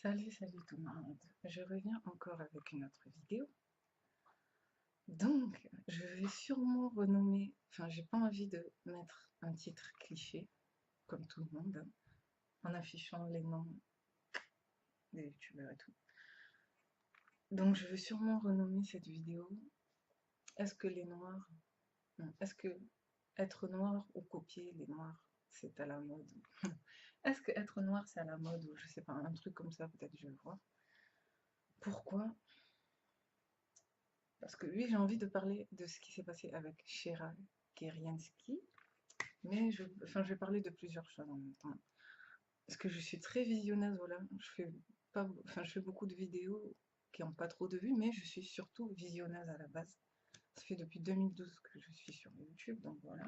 Salut tout le monde. Je reviens encore avec une autre vidéo. Donc, je vais sûrement renommer, enfin, j'ai pas envie de mettre un titre cliché, comme tout le monde, hein, en affichant les noms des youtubeurs et tout. Donc, je vais sûrement renommer cette vidéo Est-ce que les noirs, non, est-ce que être noir ou copier les noirs, c'est à la mode? Est-ce que être noir, c'est à la mode ou je sais pas, un truc comme ça, peut-être je vais voir. Pourquoi? Parce que oui, j'ai envie de parler de ce qui s'est passé avec Shera Kerianski, mais je vais parler de plusieurs choses en même temps. Parce que je suis très visionneuse, voilà. Je fais beaucoup de vidéos qui n'ont pas trop de vues, mais je suis surtout visionneuse à la base. Ça fait depuis 2012 que je suis sur YouTube, donc voilà.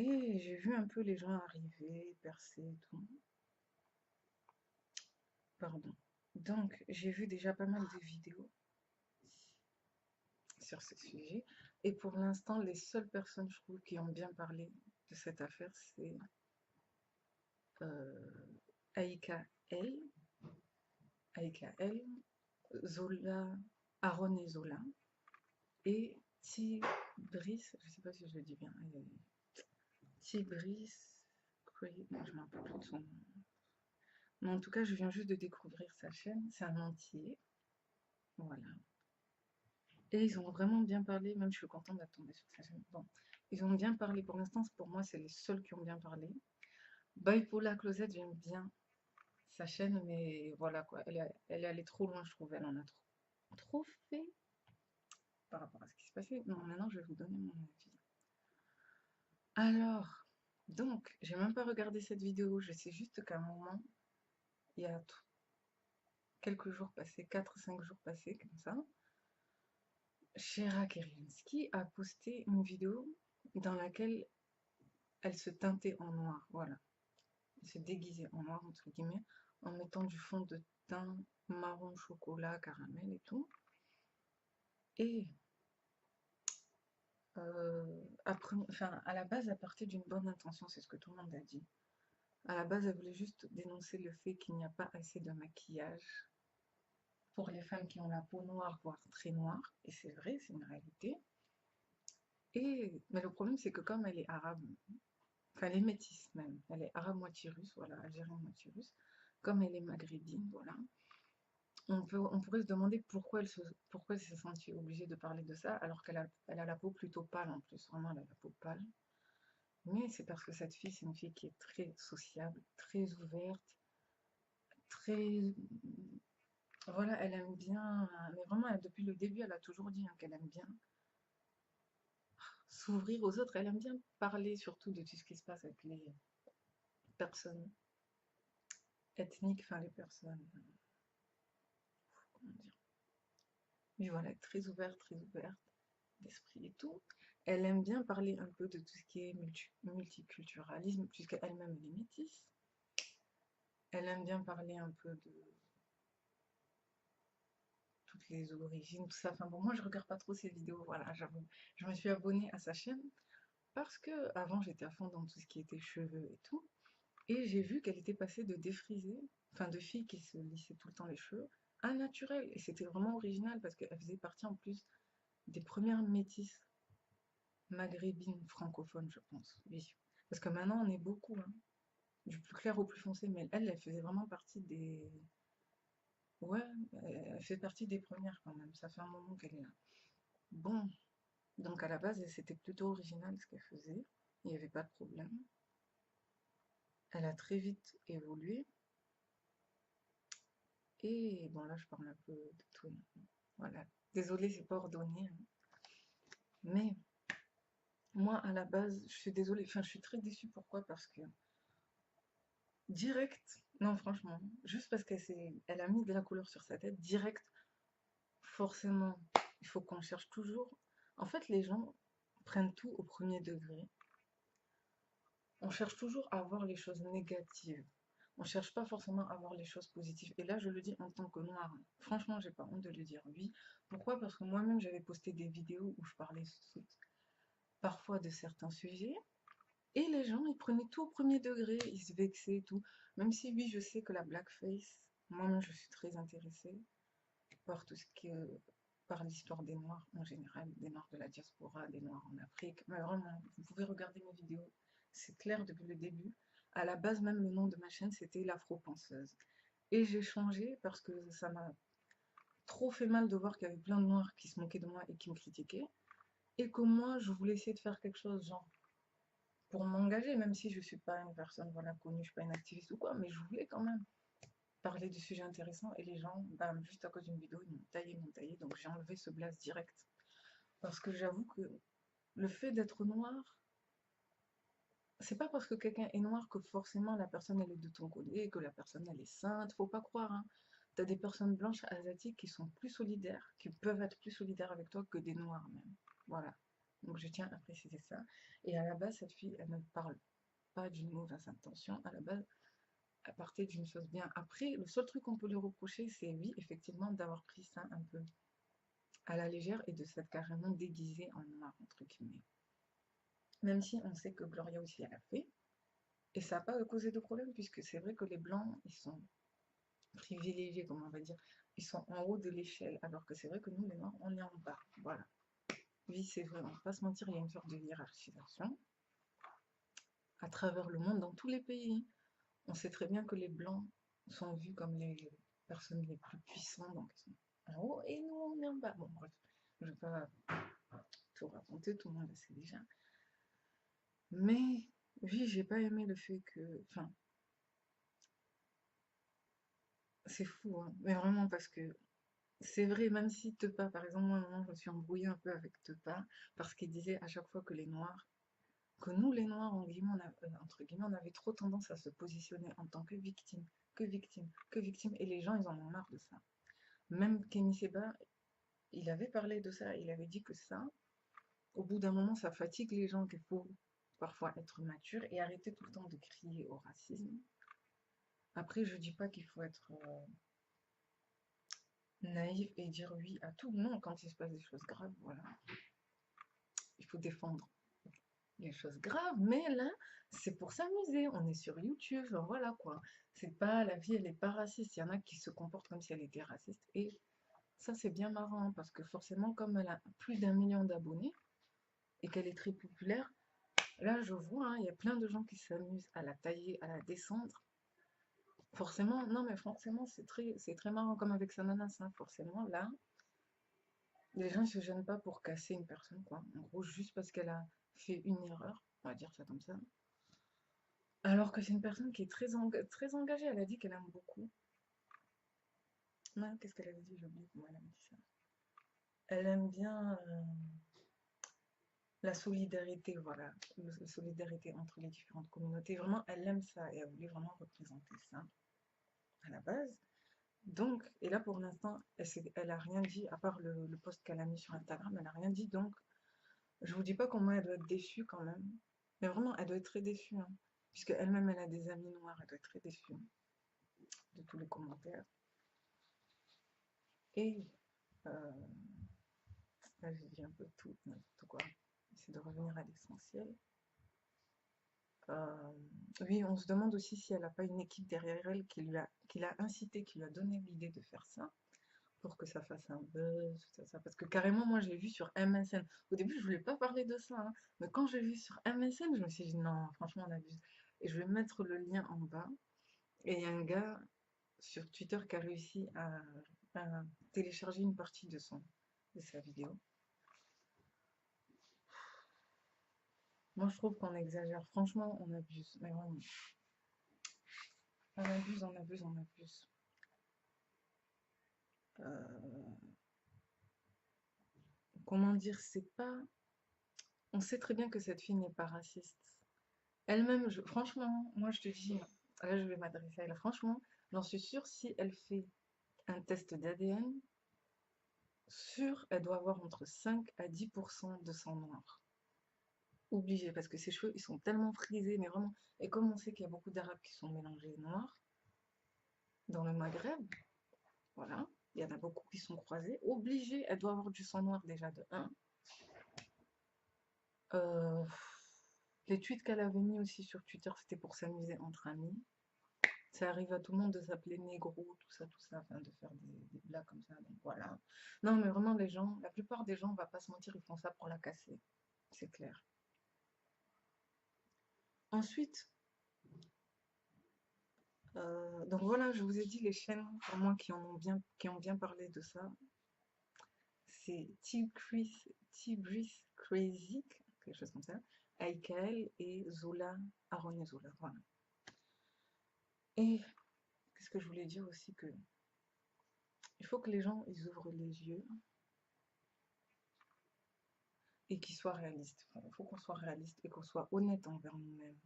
Et j'ai vu un peu les gens arriver, percer et tout. Pardon. Donc, j'ai vu déjà pas mal de vidéos sur ce sujet. Et pour l'instant, les seules personnes, je trouve, qui ont bien parlé de cette affaire, c'est Aïka L, Aïka L, Zola, Aaron et Zola, et Tibris, je sais pas si je le dis bien, Tibris, non, je ne me rappelle plus de son nom. Mais en tout cas, je viens juste de découvrir sa chaîne, c'est un entier, voilà. Et ils ont vraiment bien parlé, même je suis contente d'être tombée sur sa chaîne. Bon, ils ont bien parlé, pour l'instant, pour moi, c'est les seuls qui ont bien parlé. Bipolar Closet, j'aime bien sa chaîne, mais voilà quoi, elle est allée trop loin, je trouve, elle en a trop fait par rapport à ce qui se passait. Non, maintenant, je vais vous donner mon avis. Alors, donc, j'ai même pas regardé cette vidéo, je sais juste qu'à un moment, il y a quelques jours passés, 4-5 jours passés, comme ça, Shera Kerinsky a posté une vidéo dans laquelle elle se teintait en noir, voilà. Elle se déguisait en noir, entre guillemets, en mettant du fond de teint marron, chocolat, caramel et tout. Et à la base, elle partait d'une bonne intention, c'est ce que tout le monde a dit. À la base, elle voulait juste dénoncer le fait qu'il n'y a pas assez de maquillage pour les femmes qui ont la peau noire, voire très noire. Et c'est vrai, c'est une réalité. Mais le problème, c'est que comme elle est arabe, enfin, elle est métisse même, elle est arabe moitié russe, voilà, algérienne moitié russe, comme elle est maghrébine, voilà, on pourrait se demander pourquoi elle s'est sentie obligée de parler de ça, alors elle a la peau plutôt pâle en plus, vraiment, elle a la peau pâle. Mais c'est parce que cette fille, c'est une fille qui est très sociable, très ouverte, très... Voilà, elle aime bien, mais vraiment, depuis le début, elle a toujours dit hein, qu'elle aime bien s'ouvrir aux autres, elle aime bien parler surtout de tout ce qui se passe avec les personnes ethniques, enfin les personnes, comment dire, mais voilà, très ouverte d'esprit et tout. Elle aime bien parler un peu de tout ce qui est multiculturalisme, puisqu'elle-même elle est métisse. Elle aime bien parler un peu de toutes les origines, tout ça. Enfin bon, moi je regarde pas trop ces vidéos, voilà, j'avoue. Je me suis abonnée à sa chaîne parce que avant j'étais à fond dans tout ce qui était cheveux et tout. Et j'ai vu qu'elle était passée de défrisée, enfin de fille qui se lissait tout le temps les cheveux, à naturel. Et c'était vraiment original parce qu'elle faisait partie en plus des premières métisses maghrébines francophones, je pense. Oui. Parce que maintenant on est beaucoup, hein, du plus clair au plus foncé, mais elle faisait vraiment partie des. Ouais, elle fait partie des premières quand même. Ça fait un moment qu'elle est là. Bon, donc à la base, c'était plutôt original ce qu'elle faisait. Il n'y avait pas de problème. Elle a très vite évolué. Et bon, là, je parle un peu de tout. Voilà. Désolée, c'est pas ordonné, hein. Mais moi, à la base, je suis désolée. Enfin, je suis très déçue. Pourquoi? Parce que direct, non, franchement, juste parce elle a mis de la couleur sur sa tête, direct, forcément, il faut qu'on cherche toujours. En fait, les gens prennent tout au premier degré. On cherche toujours à voir les choses négatives. On cherche pas forcément à voir les choses positives. Et là, je le dis en tant que noire. Franchement, j'ai pas honte de le dire. Oui. Pourquoi? Parce que moi-même, j'avais posté des vidéos où je parlais parfois de certains sujets. Et les gens, ils prenaient tout au premier degré. Ils se vexaient et tout. Même si, oui, je sais que la blackface, moi-même, je suis très intéressée par tout ce qui est, par l'histoire des Noirs en général, des Noirs de la diaspora, des Noirs en Afrique. Mais vraiment, vous pouvez regarder mes vidéos, c'est clair depuis le début. À la base, même le nom de ma chaîne, c'était l'Afro-Penseuse. Et j'ai changé parce que ça m'a trop fait mal de voir qu'il y avait plein de Noirs qui se moquaient de moi et qui me critiquaient. Et que moi, je voulais essayer de faire quelque chose, genre, pour m'engager, même si je suis pas une personne, voilà, connue, je suis pas une activiste ou quoi, mais je voulais quand même parler de sujets intéressants et les gens, bam, juste à cause d'une vidéo, ils m'ont taillé, donc j'ai enlevé ce blast direct. Parce que j'avoue que le fait d'être noir, c'est pas parce que quelqu'un est noir que forcément la personne elle est de ton côté, que la personne elle est sainte, faut pas croire, hein. T'as des personnes blanches asiatiques qui sont plus solidaires, qui peuvent être plus solidaires avec toi que des noirs même. Voilà. Donc je tiens à préciser ça. Et à la base, cette fille, elle ne parle pas d'une mauvaise intention. À la base, elle partait d'une chose bien. Après, le seul truc qu'on peut lui reprocher, c'est oui, effectivement, d'avoir pris ça un peu à la légère et de s'être carrément déguisée en noir, entre guillemets. Même si on sait que Gloria aussi, elle a fait. Et ça n'a pas causé de problème, puisque c'est vrai que les blancs, ils sont privilégiés, comment on va dire. Ils sont en haut de l'échelle, alors que c'est vrai que nous, les noirs, on est en bas. Voilà. Oui, c'est vrai, on va pas se mentir, il y a une sorte de hiérarchisation à travers le monde, dans tous les pays. On sait très bien que les blancs sont vus comme les personnes les plus puissantes, donc ils sont en haut, et nous, on est en bas. Bon, bref, je ne vais pas tout raconter, tout le monde le sait déjà. Mais oui, j'ai pas aimé le fait que. Enfin, c'est fou, hein. Mais vraiment, parce que c'est vrai, même si Tepa, par exemple, moi, à un moment, je me suis embrouillée un peu avec Tepa, parce qu'il disait à chaque fois que les Noirs, que nous, les Noirs, entre guillemets, on avait trop tendance à se positionner en tant que victime, que victime, que victime, et les gens, ils en ont marre de ça. Même Kenny Seba, il avait parlé de ça, il avait dit que ça, au bout d'un moment, ça fatigue les gens, qu'il faut parfois être mature et arrêter tout le temps de crier au racisme. Après, je dis pas qu'il faut être naïf et dire oui à tout. Non, quand il se passe des choses graves, voilà, il faut défendre les choses graves. Mais là, c'est pour s'amuser. On est sur YouTube, genre voilà quoi. C'est pas la vie, elle est pas raciste. Il y en a qui se comportent comme si elle était raciste. Et ça, c'est bien marrant hein, parce que forcément, comme elle a plus d'1 million d'abonnés et qu'elle est très populaire, là, je vois, hein, il y a plein de gens qui s'amusent à la tailler, à la descendre. Forcément, non, mais forcément, c'est très marrant, comme avec Sananas, hein, forcément, là, les gens ne se gênent pas pour casser une personne, quoi. En gros, juste parce qu'elle a fait une erreur, on va dire ça comme ça. Alors que c'est une personne qui est très engagée, elle a dit qu'elle aime beaucoup. Non, qu'est-ce qu'elle avait dit? J'ai oublié comment elle a dit ça. Elle aime bien la solidarité, voilà, la solidarité entre les différentes communautés. Vraiment, elle aime ça et elle voulait vraiment représenter ça à la base. Donc, et là pour l'instant, elle a rien dit, à part le post qu'elle a mis sur Instagram, elle a rien dit. Donc, je vous dis pas comment elle doit être déçue quand même. Mais vraiment, elle doit être très déçue, hein, puisque elle-même, elle a des amis noirs, elle doit être très déçue de tous les commentaires. Et euh, là, j'ai dit un peu tout, n'importe quoi. J'essaie de revenir à l'essentiel. Euh, oui, on se demande aussi si elle n'a pas une équipe derrière elle qui l'a incité, qui lui a donné l'idée de faire ça, pour que ça fasse un buzz, tout ça. Parce que carrément, moi, je l'ai vu sur MSN. Au début, je voulais pas parler de ça, hein, mais quand j'ai vu sur MSN, je me suis dit non, franchement, on abuse. Et je vais mettre le lien en bas. Et il y a un gars sur Twitter qui a réussi à télécharger une partie de sa vidéo. Moi, je trouve qu'on exagère. Franchement, on abuse. Mais vraiment, on abuse, on abuse, on abuse. Euh, comment dire, c'est pas. On sait très bien que cette fille n'est pas raciste. Elle-même, franchement, moi je te dis, là je vais m'adresser à elle. Franchement, j'en suis sûre, si elle fait un test d'ADN, sûre, elle doit avoir entre 5 à 10% de sang noir. Obligé, parce que ses cheveux, ils sont tellement frisés, mais vraiment. Et comme on sait qu'il y a beaucoup d'Arabes qui sont mélangés noirs dans le Maghreb, voilà, il y en a beaucoup qui sont croisés, obligée, elle doit avoir du sang noir déjà de 1. Euh, les tweets qu'elle avait mis aussi sur Twitter, c'était pour s'amuser entre amis. Ça arrive à tout le monde de s'appeler négro, tout ça, enfin de faire des blagues comme ça. Donc voilà. Non, mais vraiment, les gens, la plupart des gens, on va pas se mentir, ils font ça pour la casser. C'est clair. Ensuite, donc voilà, je vous ai dit les chaînes pour moi qui ont bien parlé de ça. C'est Tibris Crazy, quelque chose comme ça, Aikael et Zola, Aaron et Zola. Voilà. Et qu'est-ce que je voulais dire aussi que il faut que les gens ils ouvrent les yeux et qu'ils soient réalistes. Enfin, il faut qu'on soit réaliste et qu'on soit honnête envers nous-mêmes.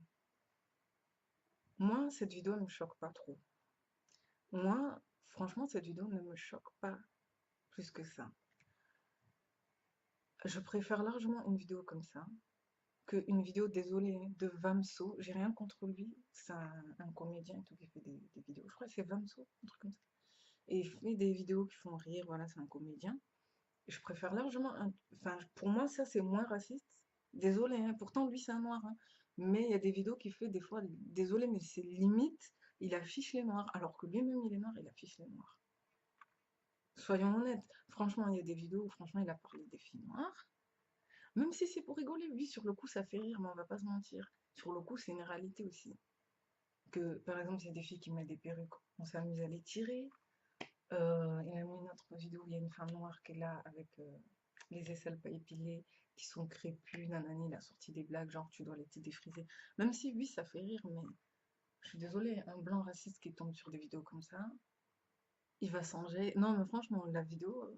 Moi, cette vidéo ne me choque pas trop. Moi, franchement, cette vidéo ne me choque pas plus que ça. Je préfère largement une vidéo comme ça qu'une vidéo, désolée, hein, de Vamso. J'ai rien contre lui, c'est un comédien et tout qui fait des vidéos. Je crois que c'est Vamso, un truc comme ça. Et il fait des vidéos qui font rire, voilà, c'est un comédien. Et je préfère largement, enfin, pour moi, ça c'est moins raciste. Désolé, hein, pourtant lui c'est un noir, hein. Mais il y a des vidéos qu'il fait des fois, désolé, mais c'est limite, il affiche les noirs, alors que lui-même il est noir, il affiche les noirs. Soyons honnêtes, franchement, il y a des vidéos où franchement il a parlé des filles noires. Même si c'est pour rigoler, oui, sur le coup ça fait rire, mais on va pas se mentir. Sur le coup, c'est une réalité aussi. Que par exemple, il y a des filles qui mettent des perruques, on s'amuse à les tirer. Il a mis une autre vidéo où il y a une femme noire qui est là avec les aisselles pas épilées, qui sont crépus, nanani, il a sorti des blagues, genre tu dois les défriser. Même si oui, ça fait rire, mais je suis désolée, un blanc raciste qui tombe sur des vidéos comme ça, il va s'enjailler. Non, mais franchement, la vidéo,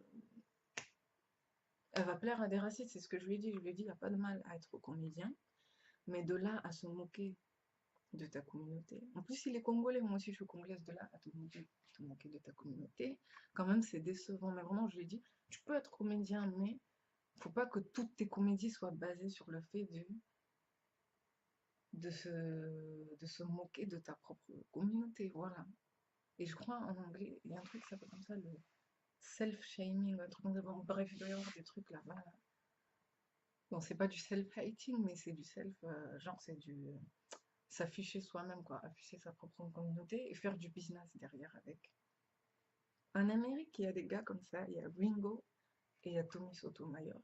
elle va plaire à des racistes, c'est ce que je lui ai dit. Je lui ai dit, il n'y a pas de mal à être comédien, mais de là à se moquer de ta communauté. En plus, il est congolais, moi aussi je suis congolaise, de là à te moquer de ta communauté. Quand même, c'est décevant. Mais vraiment, je lui ai dit, tu peux être comédien, mais faut pas que toutes tes comédies soient basées sur le fait de se moquer de ta propre communauté. Voilà. Et je crois en anglais, il y a un truc qui s'appelle comme ça, le self-shaming, un truc comme ça. Bon, bref, il doit y avoir des trucs là-bas. Bon, c'est pas du self-hating, mais c'est du self, genre c'est du s'afficher soi-même, quoi, afficher sa propre communauté et faire du business derrière avec. En Amérique, il y a des gars comme ça, il y a Ringo et il y a Tommy Sotomayor.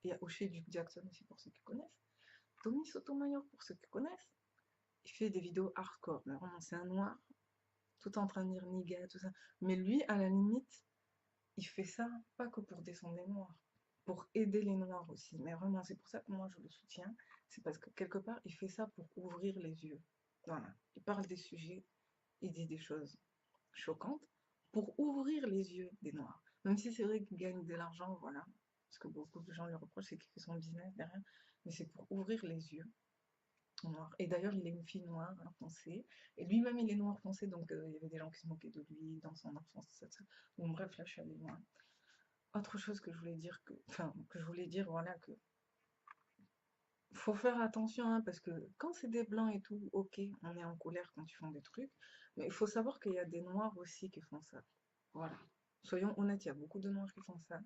Il y a O'Shea Duke Jackson aussi pour ceux qui connaissent. Tommy Sotomayor, pour ceux qui connaissent, il fait des vidéos hardcore. Mais vraiment, c'est un noir, tout en train de dire nigga, tout ça. Mais lui, à la limite, il fait ça pas que pour descendre les noirs, pour aider les noirs aussi. Mais vraiment, c'est pour ça que moi je le soutiens. C'est parce que quelque part, il fait ça pour ouvrir les yeux. Voilà. Il parle des sujets, il dit des choses choquantes pour ouvrir les yeux des noirs. Même si c'est vrai qu'il gagne de l'argent, voilà. Ce que beaucoup de gens lui reprochent, c'est qu'il fait son business derrière. Mais c'est pour ouvrir les yeux noir. Et d'ailleurs, il est une fille noire, hein, foncée. Et lui-même, il est noir foncé, donc il y avait des gens qui se moquaient de lui dans son enfance, tout ça, tout ça. Bon, bref, là, je suis allée loin. Autre chose que je voulais dire, que je voulais dire, voilà, que faut faire attention, hein, parce que quand c'est des blancs et tout, ok, on est en colère quand ils font des trucs, mais il faut savoir qu'il y a des noirs aussi qui font ça. Voilà. Soyons honnêtes, il y a beaucoup de noirs qui font ça.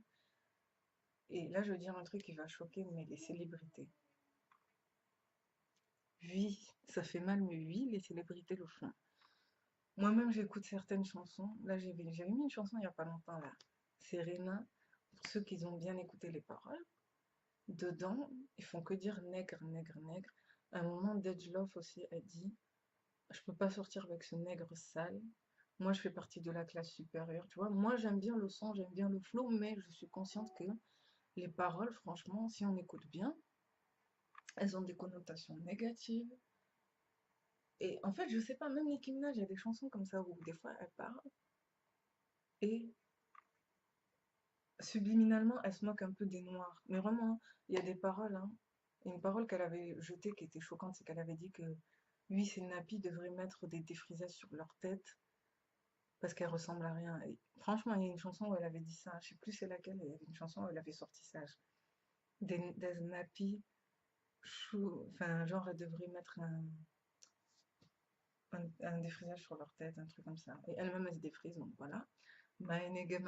Et là, je veux dire un truc qui va choquer, mais les célébrités. Oui, ça fait mal, mais oui, les célébrités le font. Moi-même, j'écoute certaines chansons. Là, j'avais mis une chanson il n'y a pas longtemps, là. Serena, pour ceux qui ont bien écouté les paroles. Dedans, ils font que dire nègre, nègre, nègre. À un moment, Love aussi a dit, je peux pas sortir avec ce nègre sale. Moi, je fais partie de la classe supérieure, tu vois. Moi, j'aime bien le son, j'aime bien le flow, mais je suis consciente que les paroles, franchement, si on écoute bien, elles ont des connotations négatives. Et en fait, je sais pas, même Nicki Minaj, il y a des chansons comme ça où des fois elle parle et subliminalement elle se moque un peu des noirs. Mais vraiment, il y a des paroles, hein. Et une parole qu'elle avait jetée qui était choquante, c'est qu'elle avait dit que lui, ses nappies devraient mettre des défrisages sur leur tête parce qu'elles ressemblent à rien. Et franchement, il y a une chanson où elle avait dit ça, je sais plus c'est laquelle, il y avait une chanson où elle avait sorti ça. Des nappies, enfin, genre elle devrait mettre un défrisage sur leur tête, un truc comme ça. Et elle-même, elle se défrise, donc voilà. My nigga,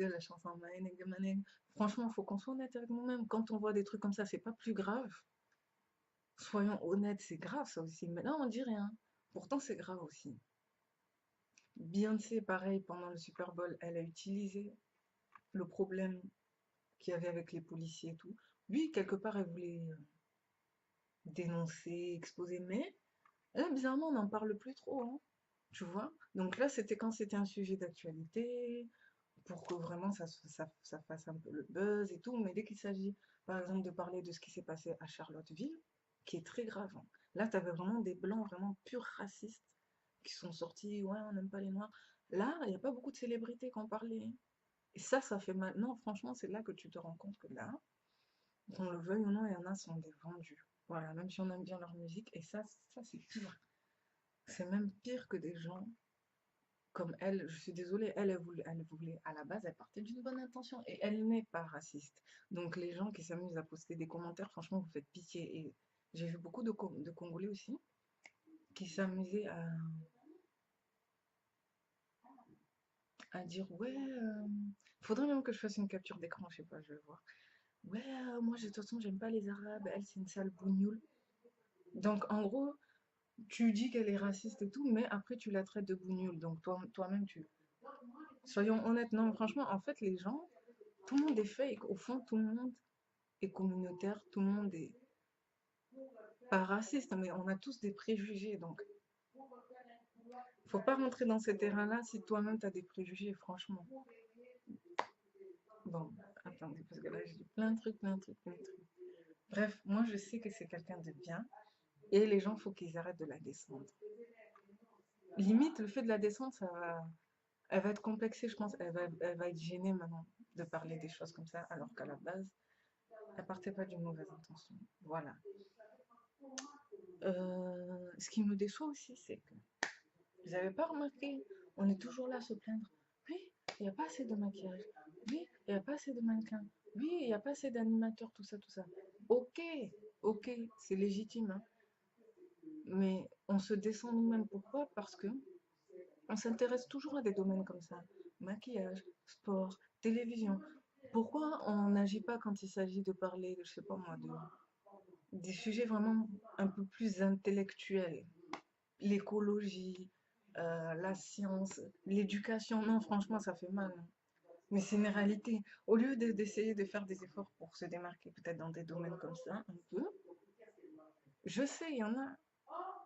la chanson My nigga, my nigga. Franchement, faut qu'on soit honnête avec nous-mêmes. Quand on voit des trucs comme ça, c'est pas plus grave. Soyons honnêtes, c'est grave ça aussi. Mais là, on dit rien. Pourtant, c'est grave aussi. Beyoncé, pareil, pendant le Super Bowl, elle a utilisé le problème qu'il y avait avec les policiers et tout. Oui, quelque part, elle voulait dénoncer, exposer, mais là, bizarrement, on n'en parle plus trop, hein, tu vois. Donc là, c'était quand c'était un sujet d'actualité, pour que vraiment ça fasse un peu le buzz et tout. Mais dès qu'il s'agit, par exemple, de parler de ce qui s'est passé à Charlottesville, qui est très grave, hein. Là, tu avais vraiment des blancs vraiment purs racistes qui sont sortis, ouais, on n'aime pas les noirs. Là, il n'y a pas beaucoup de célébrités qui en parlaient, hein. Et ça fait mal. Non, franchement, c'est là que tu te rends compte que là, qu'on le veuille ou non, il y en a qui sont des vendus. Voilà, même si on aime bien leur musique. Et ça c'est pire. C'est même pire que des gens comme elle. Je suis désolée, elle voulait, à la base, elle partait d'une bonne intention. Et elle n'est pas raciste. Donc les gens qui s'amusent à poster des commentaires, franchement, vous faites pitié. Et j'ai vu beaucoup de Congolais aussi qui s'amusaient à dire, ouais, faudrait même que je fasse une capture d'écran, je sais pas, je vais voir. Ouais, moi, de toute façon, j'aime pas les Arabes, elle, c'est une sale bougnoule. Donc, en gros, tu dis qu'elle est raciste et tout, mais après, tu la traites de bougnoule. Donc, toi-même, tu. Soyons honnêtes, non, franchement, en fait, les gens, tout le monde est fake. Au fond, tout le monde est communautaire, tout le monde est pas raciste, mais on a tous des préjugés. Donc, faut pas rentrer dans ces terrains-là si toi-même, tu as des préjugés, franchement. Bon, attendez, parce que là, j'ai dit plein de trucs, plein de trucs, plein de trucs. Bref, moi, je sais que c'est quelqu'un de bien. Et les gens, faut qu'ils arrêtent de la descendre. Limite, le fait de la descendre, elle va être complexée, je pense. Elle va être gênée maintenant de parler des choses comme ça, alors qu'à la base, elle partait pas d'une mauvaise intention. Voilà. Ce qui me déçoit aussi, c'est que vous n'avez pas remarqué, on est toujours là à se plaindre. Oui, il n'y a pas assez de maquillage. Oui, il n'y a pas assez de mannequins. Oui, il n'y a pas assez d'animateurs, tout ça, tout ça. Ok, ok, c'est légitime, hein. Mais on se descend nous-mêmes. Pourquoi? Parce que on s'intéresse toujours à des domaines comme ça. Maquillage, sport, télévision. Pourquoi on n'agit pas quand il s'agit de parler, je sais pas moi, des sujets vraiment un peu plus intellectuels? L'écologie, la science, l'éducation. Non, franchement, ça fait mal, hein. Mais c'est une réalité. Au lieu d'essayer de faire des efforts pour se démarquer peut-être dans des domaines comme ça, un peu, je sais, il y en a.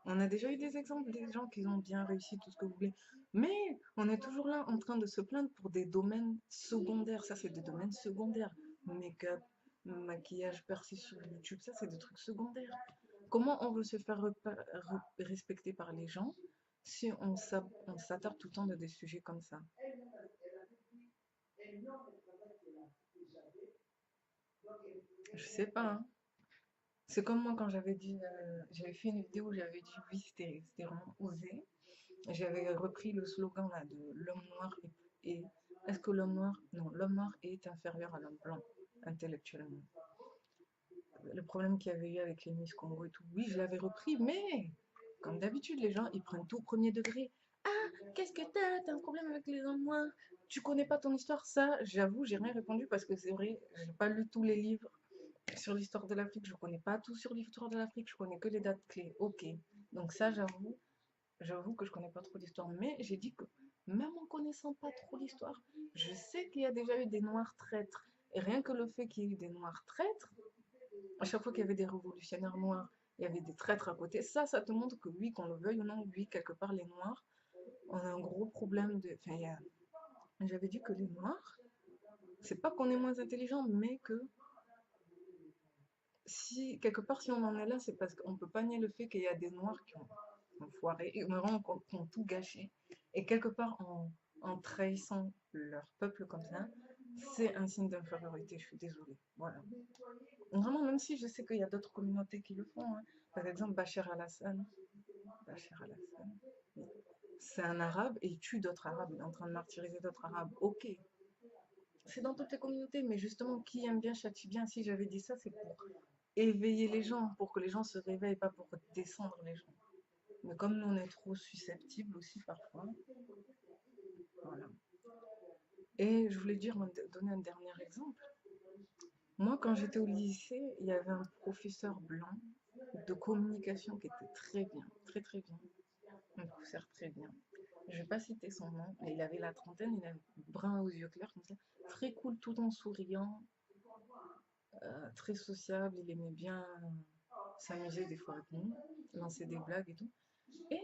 On a déjà eu des exemples des gens qui ont bien réussi, tout ce que vous voulez. Mais on est toujours là en train de se plaindre pour des domaines secondaires. Ça, c'est des domaines secondaires. Make-up, maquillage percé sur YouTube, ça, c'est des trucs secondaires. Comment on veut se faire respecter par les gens si on s'attarde tout le temps de des sujets comme ça? Je sais pas, hein. C'est comme moi quand j'avais fait une vidéo où j'avais dit oui, c'était vraiment osé. J'avais repris le slogan là de l'homme noir et est-ce que l'homme noir, non, l'homme noir est inférieur à l'homme blanc intellectuellement. Le problème qu'il y avait eu avec les Miss Congo et tout, oui, je l'avais repris, mais comme d'habitude, les gens ils prennent tout au premier degré. Ah, qu'est-ce que t'as? T'as un problème avec les hommes noirs? Tu connais pas ton histoire? Ça, j'avoue, j'ai rien répondu parce que c'est vrai, j'ai pas lu tous les livres sur l'histoire de l'Afrique, je connais pas tout sur l'histoire de l'Afrique, je connais que les dates clés. Ok, donc ça, j'avoue que je connais pas trop l'histoire, mais j'ai dit que même en connaissant pas trop l'histoire, je sais qu'il y a déjà eu des noirs traîtres. Et rien que le fait qu'il y ait eu des noirs traîtres, à chaque fois qu'il y avait des révolutionnaires noirs, il y avait des traîtres à côté. Ça te montre que oui, qu'on le veuille ou non, oui, quelque part, les noirs, on a un gros problème de. Enfin, j'avais dit que les noirs, c'est pas qu'on est moins intelligents, mais que si, quelque part, si on en est là, c'est parce qu'on peut pas nier le fait qu'il y a des noirs qui ont foiré, et vraiment, qui ont tout gâché. Et quelque part, en trahissant leur peuple comme ça, c'est un signe d'infériorité, je suis désolée. Voilà. Vraiment, même si je sais qu'il y a d'autres communautés qui le font, hein. Par exemple, Bachar al-Assad, c'est un arabe et il tue d'autres arabes, il est en train de martyriser d'autres arabes. Ok, c'est dans toutes les communautés, mais justement, qui aime bien châtie bien. Si j'avais dit ça, c'est pour éveiller les gens, pour que les gens se réveillent, pas pour descendre les gens. Mais comme nous, on est trop susceptibles aussi parfois, voilà. Et je voulais donner un dernier exemple. Moi, quand j'étais au lycée, il y avait un professeur blanc de communication qui était très bien, très très bien. Un professeur très bien. Je vais pas citer son nom, mais il avait la trentaine, il avait brun aux yeux clairs comme ça, très cool, tout en souriant, très sociable, il aimait bien s'amuser des fois avec nous, lancer des blagues et tout. Et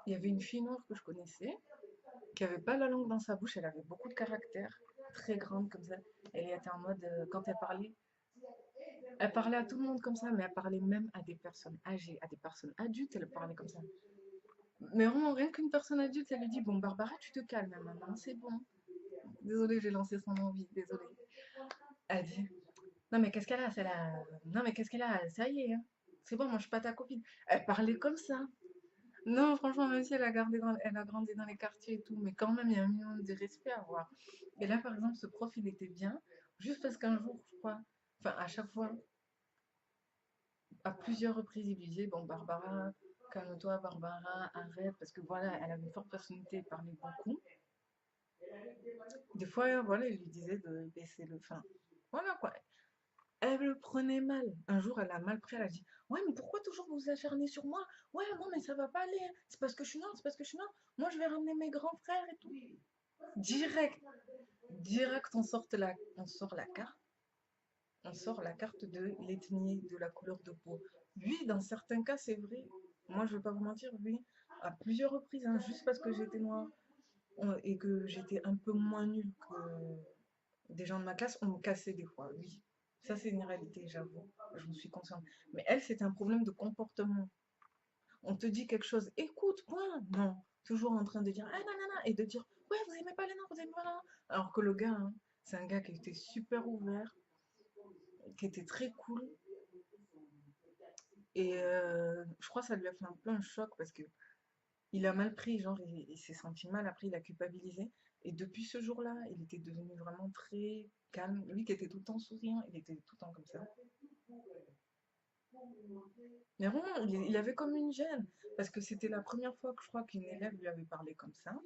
il y avait une fille noire que je connaissais, qui avait pas la langue dans sa bouche, elle avait beaucoup de caractère, très grande comme ça. Elle était en mode, quand elle parlait à tout le monde comme ça, mais elle parlait même à des personnes âgées, à des personnes adultes, elle parlait comme ça. Mais vraiment, rien qu'une personne adulte, elle lui dit, bon, Barbara, tu te calmes, hein, maman, c'est bon. Désolée, j'ai lancé son envie, désolée. Elle dit, non, mais qu'est-ce qu'elle a, celle-là? Non, mais qu'est-ce qu'elle a? Ça y est, hein. C'est bon, moi, je suis pas ta copine. Elle parlait comme ça. Non, franchement, même si elle a grandi dans les quartiers et tout, mais quand même, il y a un minimum de respect à avoir. Et là, par exemple, ce prof, il était bien, juste parce qu'un jour, je crois, enfin, à chaque fois, à plusieurs reprises, il lui disait, bon, Barbara, calme-toi, Barbara, arrête, parce que voilà, elle avait une forte personnalité, elle parlait beaucoup. Des fois, voilà, il lui disait de baisser le fin. Voilà, quoi. Elle le prenait mal. Un jour, elle a mal pris, elle a dit, ouais, mais pourquoi toujours vous vous acharnez sur moi? Ouais, non, mais ça va pas aller, hein. C'est parce que je suis noire, c'est parce que je suis noire. Moi, je vais ramener mes grands frères et tout. Direct, direct, on sort la carte. On sort la carte de l'ethnie, de la couleur de peau. Oui, dans certains cas, c'est vrai. Moi, je vais pas vous mentir, oui, à plusieurs reprises, hein, juste parce que j'étais noire et que j'étais un peu moins nulle que des gens de ma classe, on me cassait des fois, oui. Ça, c'est une réalité, j'avoue. Je me suis consciente. Mais elle, c'était un problème de comportement. On te dit quelque chose, écoute, point. Non. Toujours en train de dire, ah nanana, et de dire, ouais, vous aimez pas les noirs, vous aimez pas les noirs. Alors que le gars, hein, c'est un gars qui était super ouvert, qui était très cool. Et je crois que ça lui a fait un peu un choc parce que il a mal pris, genre, il s'est senti mal, après il a culpabilisé. Et depuis ce jour-là, il était devenu vraiment très calme. Lui qui était tout le temps souriant, il était tout le temps comme ça. Mais vraiment, il avait comme une gêne, parce que c'était la première fois que je crois qu'une élève lui avait parlé comme ça.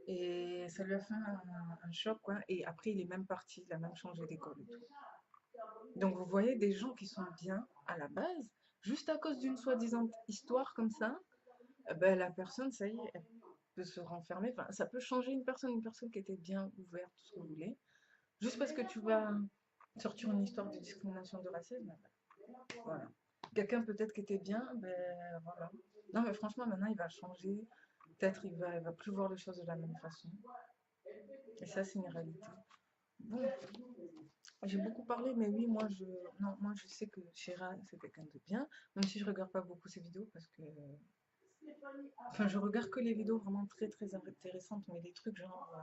Et ça lui a fait un choc, quoi. Et après, il est même parti, il a même changé d'école et tout. Donc vous voyez des gens qui sont bien à la base, juste à cause d'une soi-disant histoire comme ça, ben, la personne, ça y est, elle peut se renfermer. Enfin, ça peut changer une personne qui était bien ouverte, tout ce que vous voulez. Juste parce que tu vas sortir une histoire de discrimination de racisme, ben, voilà. Quelqu'un peut-être qui était bien, ben voilà. Non, mais franchement, maintenant, il va changer. Peut-être il va plus voir les choses de la même façon. Et ça, c'est une réalité. Bon, j'ai beaucoup parlé, mais oui, non, moi, je sais que Shira, c'est quelqu'un de bien, même si je regarde pas beaucoup ses vidéos parce que, enfin, je regarde que les vidéos vraiment très, très intéressantes, mais des trucs genre,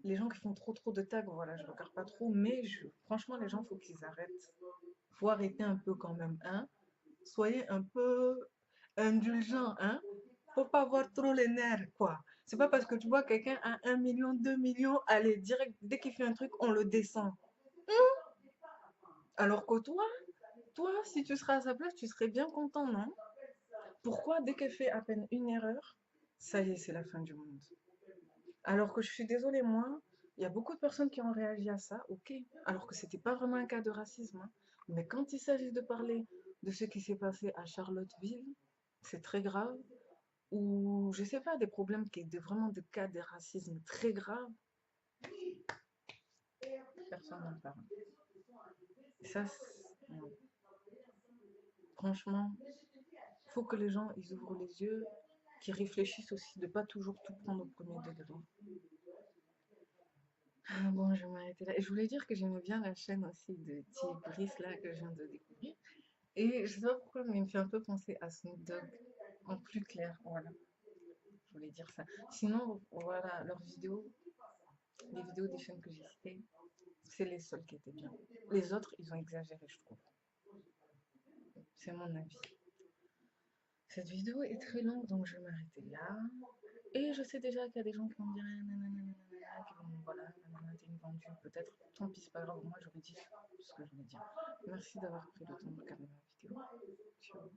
les gens qui font trop de tags, voilà, je regarde pas trop, mais franchement, les gens, faut qu'ils arrêtent. Faut arrêter un peu quand même, hein. Soyez un peu indulgents, hein. Faut pas avoir trop les nerfs, quoi. C'est pas parce que tu vois quelqu'un a 1 million, 2 millions, allez, direct, dès qu'il fait un truc, on le descend. Alors que toi, si tu seras à sa place, tu serais bien content, non? Pourquoi, dès qu'elle fait à peine une erreur, ça y est, c'est la fin du monde? Alors que je suis désolée, moi, il y a beaucoup de personnes qui ont réagi à ça, ok, alors que c'était pas vraiment un cas de racisme, hein. Mais quand il s'agit de parler de ce qui s'est passé à Charlottesville, c'est très grave, ou je sais pas, des problèmes qui étaient vraiment des cas de racisme très graves, personne n'en parle. Ça, non. Franchement, faut que les gens ils ouvrent les yeux, qu'ils réfléchissent aussi, de pas toujours tout prendre au premier degré. Ah bon, je vais m'arrêter là. Et je voulais dire que j'aimais bien la chaîne aussi de Tigris là que je viens de découvrir. Et je sais pas pourquoi, mais il me fait un peu penser à Snoop Dogg en plus clair. Voilà, je voulais dire ça. Sinon, voilà, leurs vidéos, les vidéos des chaînes que j'ai citées, c'est les seules qui étaient bien. Les autres, ils ont exagéré, je trouve. C'est mon avis. Cette vidéo est très longue, donc je vais m'arrêter là. Et je sais déjà qu'il y a des gens qui vont me dire nanana, qui vont, voilà, nanana, t'es une vendue, peut-être. Tant pis, c'est pas grave, moi j'aurais dit ce que je voulais dire. Merci d'avoir pris le temps de regarder ma vidéo. Ciao.